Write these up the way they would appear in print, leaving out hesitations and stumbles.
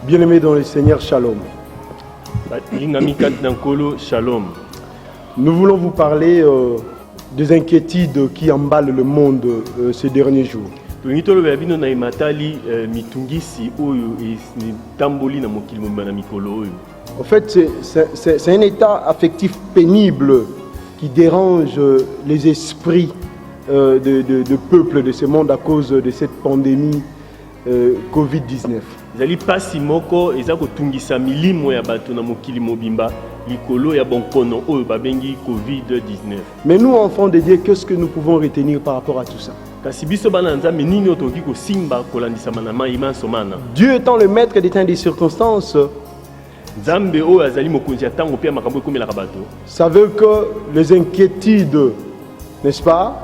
Bien-aimés dans le Seigneur, shalom. Nous voulons vous parler des inquiétudes qui emballent le monde ces derniers jours. En fait, c'est un état affectif pénible qui dérange les esprits de peuple de ce monde à cause de cette pandémie Covid-19. Mais nous, enfants de Dieu, qu'est-ce que nous pouvons retenir par rapport à tout ça? Dieu étant le maître des temps et des circonstances, ça veut que les inquiétudes, n'est-ce pas,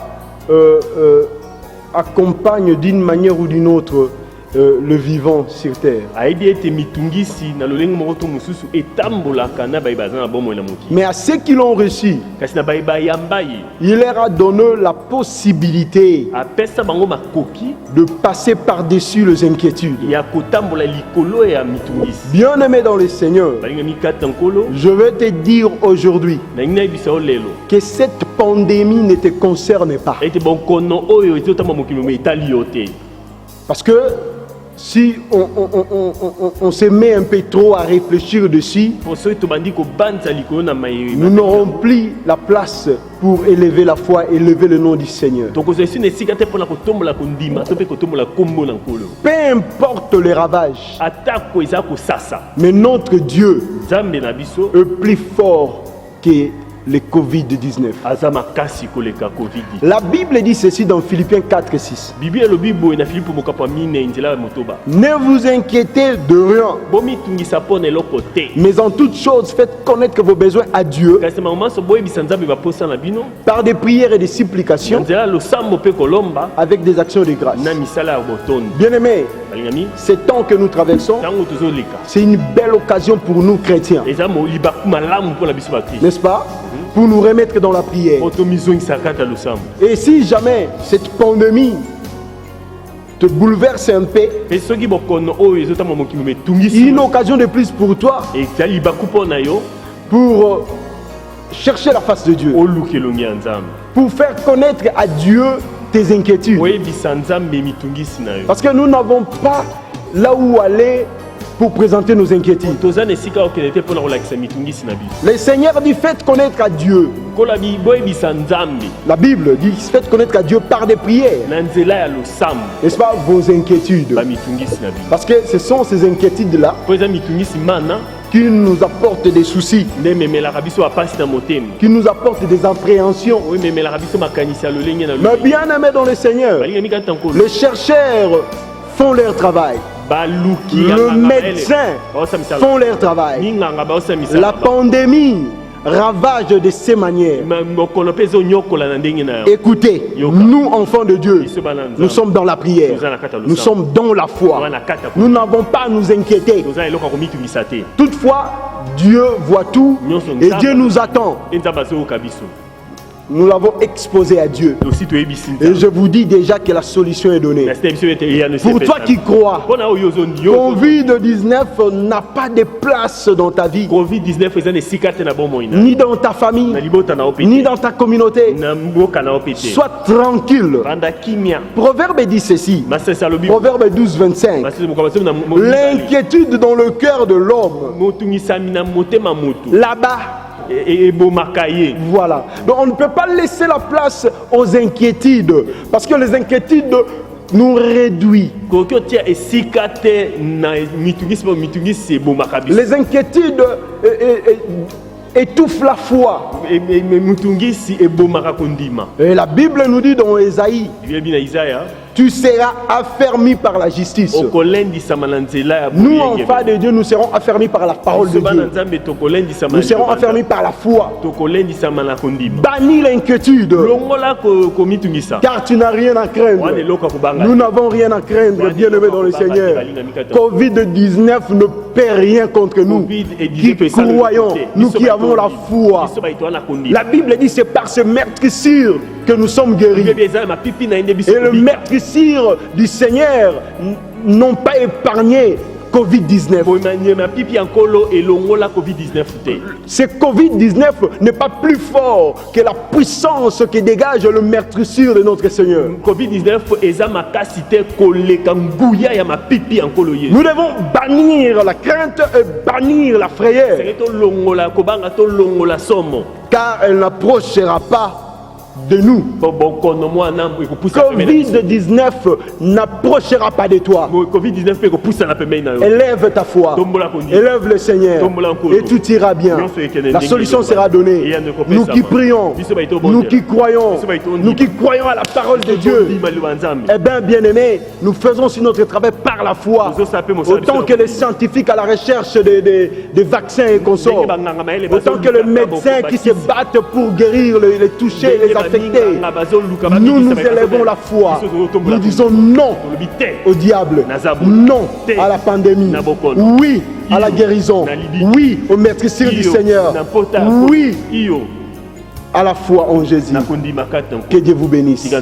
accompagnent d'une manière ou d'une autre le vivant sur terre. Mais à ceux qui l'ont reçu, il leur a donné la possibilité de passer par-dessus les inquiétudes. Bien-aimé dans le Seigneur, je veux te dire aujourd'hui que cette pandémie ne te concerne pas. Parce que si on se met un peu trop à réfléchir dessus, nous n'aurons plus la place pour élever la foi, élever le nom du Seigneur. Peu importe les ravages, mais notre Dieu est plus fort que le Covid-19. La Bible dit ceci dans Philippiens 4 et 6. Ne vous inquiétez de rien, mais en toute chose faites connaître vos besoins à Dieu par des prières et des supplications avec des actions de grâce. Bien-aimés, ce temps que nous traversons, c'est une belle occasion pour nous chrétiens, n'est-ce pas, pour nous remettre dans la prière. Et si jamais cette pandémie te bouleverse un peu, une occasion de plus pour toi pour chercher la face de Dieu, pour faire connaître à Dieu tes inquiétudes. Parce que nous n'avons pas là où aller pour présenter nos inquiétudes. Le Seigneur dit faites connaître à Dieu. La Bible dit faites connaître à Dieu par des prières, n'est-ce pas, vos inquiétudes. Parce que ce sont ces inquiétudes-là qui nous apportent des soucis, qui nous apportent des appréhensions. Mais bien aimé dans le Seigneur, les chercheurs font leur travail. Le médecin font leur travail. La pandémie ravage de ces manières. Écoutez, nous enfants de Dieu, nous sommes dans la prière, nous sommes dans la foi, nous n'avons pas à nous inquiéter. Toutefois, Dieu voit tout et Dieu nous attend. Nous l'avons exposé à Dieu. Et je vous dis déjà que la solution est donnée. Pour toi qui crois, Covid-19 n'a pas de place dans ta vie, ni dans ta famille, ni dans ta communauté. Sois tranquille. Proverbe dit ceci. Proverbe 12, 25. L'inquiétude dans le cœur de l'homme, là-bas, voilà. Donc on ne peut pas laisser la place aux inquiétudes, parce que les inquiétudes nous réduisent. Les inquiétudes étouffent la foi. Et la Bible nous dit dans Ésaïe, tu seras affermi par la justice. Nous, enfants de Dieu, nous serons affermis par la parole de Dieu. Nous serons affermis par la foi. Bannis l'inquiétude, car tu n'as rien à craindre. Nous n'avons rien à craindre, bien-aimés dans le Seigneur. Covid-19 ne peut rien contre nous qui croyons, nous qui avons la foi. La Bible dit c'est par ce meurtrissure que nous sommes guéris. Et le meurtrissure du Seigneur n'ont pas épargné Covid-19. Ce Covid-19 n'est pas plus fort que la puissance qui dégage le meurtrissure de notre Seigneur. Covid-19 Nous devons bannir la crainte et bannir la frayeur, car elle n'approchera pas de nous. Covid-19 n'approchera pas de toi. Élève ta foi, élève le Seigneur et tout ira bien. La solution sera donnée. Nous qui prions, nous qui croyons à la parole de Dieu, eh bien, bien-aimés, nous faisons sur notre travail par la foi. Autant que les scientifiques à la recherche des vaccins et consorts, autant que les médecins qui se battent pour guérir les touchés, les affectés, nous élèvons la foi. Nous disons non au diable, non à la pandémie, oui à la guérison, oui au meurtrissure du Seigneur, oui à la foi en Jésus. Que Dieu vous bénisse.